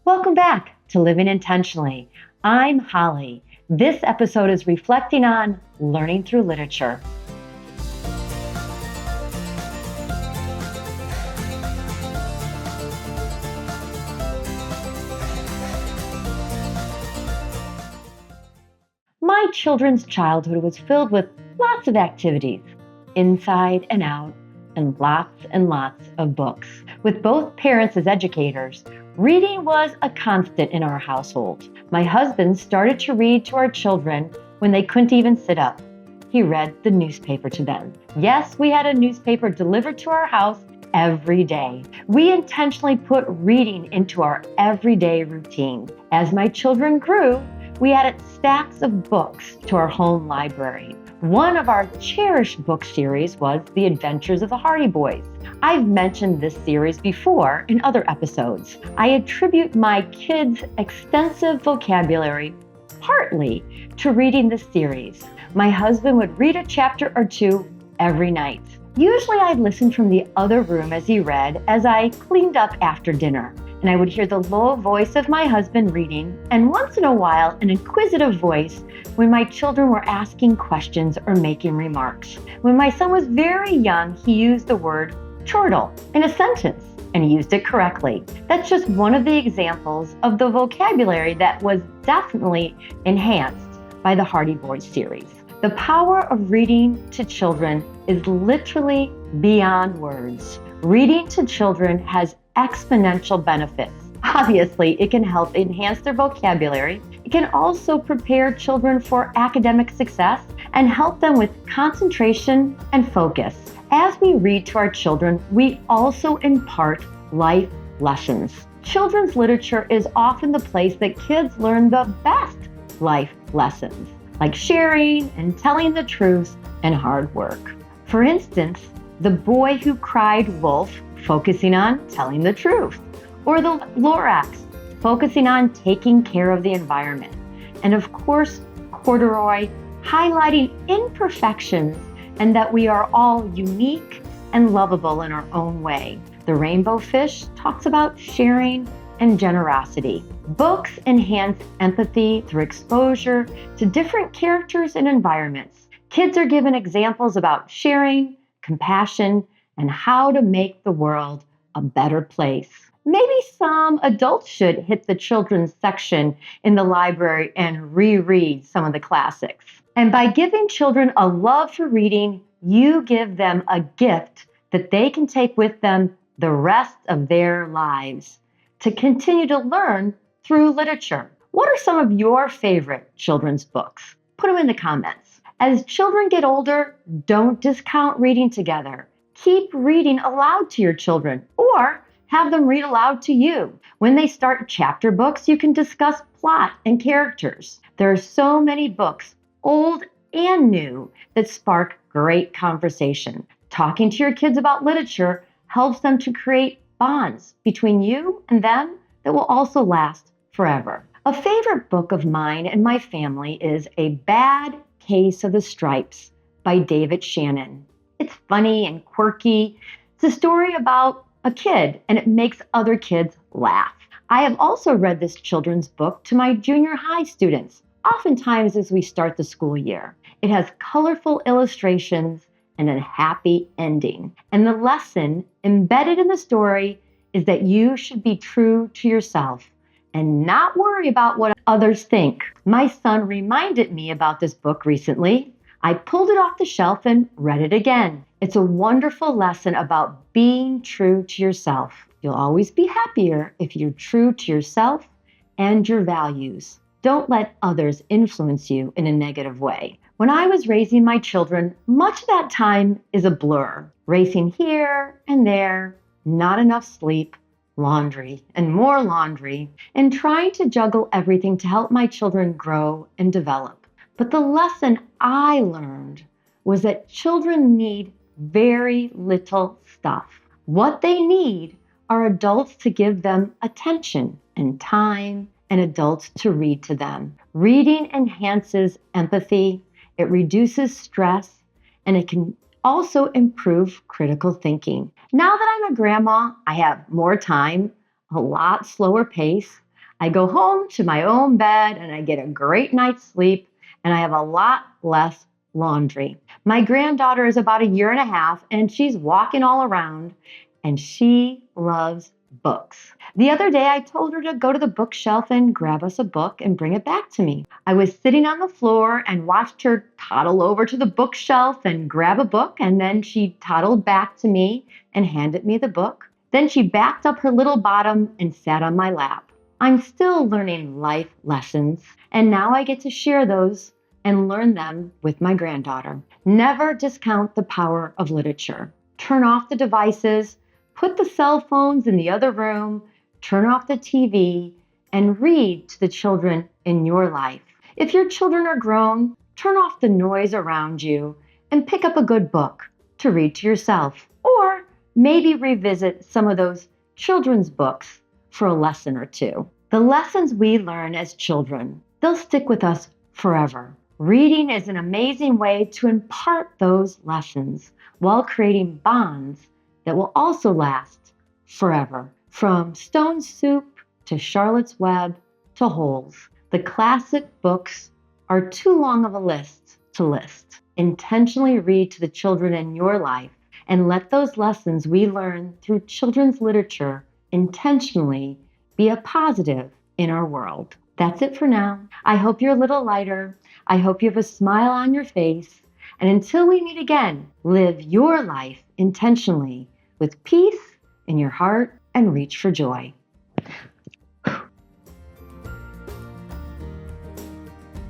Welcome back to Living Intentionally. I'm Holly. This episode is reflecting on learning through literature. My children's childhood was filled with lots of activities, inside and out, and lots of books. With both parents as educators, reading was a constant in our household. My husband started to read to our children when they couldn't even sit up. He read the newspaper to them. Yes, we had a newspaper delivered to our house every day. We intentionally put reading into our everyday routine. As my children grew, we added stacks of books to our home library. One of our cherished book series was The Adventures of the Hardy Boys. I've mentioned this series before in other episodes. I attribute my kids' extensive vocabulary partly to reading this series. My husband would read a chapter or two every night. Usually I'd listen from the other room as he read as I cleaned up after dinner. And I would hear the low voice of my husband reading, and once in a while, an inquisitive voice when my children were asking questions or making remarks. When my son was very young, he used the word chortle in a sentence, and he used it correctly. That's just one of the examples of the vocabulary that was definitely enhanced by the Hardy Boys series. The power of reading to children is literally beyond words. Reading to children has exponential benefits. Obviously, it can help enhance their vocabulary. It can also prepare children for academic success and help them with concentration and focus. As we read to our children, we also impart life lessons. Children's literature is often the place that kids learn the best life lessons, like sharing and telling the truth and hard work. For instance, The Boy Who Cried Wolf, focusing on telling the truth, or the Lorax, focusing on taking care of the environment. And of course, Corduroy, highlighting imperfections and that we are all unique and lovable in our own way. The Rainbow Fish talks about sharing and generosity. Books enhance empathy through exposure to different characters and environments. Kids are given examples about sharing, compassion, and how to make the world a better place. Maybe some adults should hit the children's section in the library and reread some of the classics. And by giving children a love for reading, you give them a gift that they can take with them the rest of their lives to continue to learn through literature. What are some of your favorite children's books? Put them in the comments. As children get older, don't discount reading together. Keep reading aloud to your children or have them read aloud to you. When they start chapter books, you can discuss plot and characters. There are so many books, old and new, that spark great conversation. Talking to your kids about literature helps them to create bonds between you and them that will also last forever. A favorite book of mine and my family is A Bad Case of the Stripes by David Shannon. It's funny and quirky. It's a story about a kid, and it makes other kids laugh. I have also read this children's book to my junior high students, oftentimes as we start the school year. It has colorful illustrations and a happy ending. And the lesson embedded in the story is that you should be true to yourself and not worry about what others think. My son reminded me about this book recently. I pulled it off the shelf and read it again. It's a wonderful lesson about being true to yourself. You'll always be happier if you're true to yourself and your values. Don't let others influence you in a negative way. When I was raising my children, much of that time is a blur. Racing here and there, not enough sleep, laundry and more laundry, and trying to juggle everything to help my children grow and develop. But the lesson I learned was that children need very little stuff. What they need are adults to give them attention and time, and adults to read to them. Reading enhances empathy, it reduces stress, and it can also improve critical thinking. Now that I'm a grandma, I have more time, a lot slower pace. I go home to my own bed and I get a great night's sleep, and I have a lot less laundry. My granddaughter is about a year and a half and she's walking all around and she loves books. The other day I told her to go to the bookshelf and grab us a book and bring it back to me. I was sitting on the floor and watched her toddle over to the bookshelf and grab a book, and then she toddled back to me and handed me the book. Then she backed up her little bottom and sat on my lap. I'm still learning life lessons, and now I get to share those and learn them with my granddaughter. Never discount the power of literature. Turn off the devices, put the cell phones in the other room, turn off the TV, and read to the children in your life. If your children are grown, turn off the noise around you and pick up a good book to read to yourself. Or maybe revisit some of those children's books for a lesson or two. The lessons we learn as children, they'll stick with us forever. Reading is an amazing way to impart those lessons while creating bonds that will also last forever. From Stone Soup to Charlotte's Web to Holes, the classic books are too long of a list to list. Intentionally read to the children in your life and let those lessons we learn through children's literature intentionally be a positive in our world. That's it for now. I hope you're a little lighter. I hope you have a smile on your face. And until we meet again, live your life intentionally with peace in your heart and reach for joy.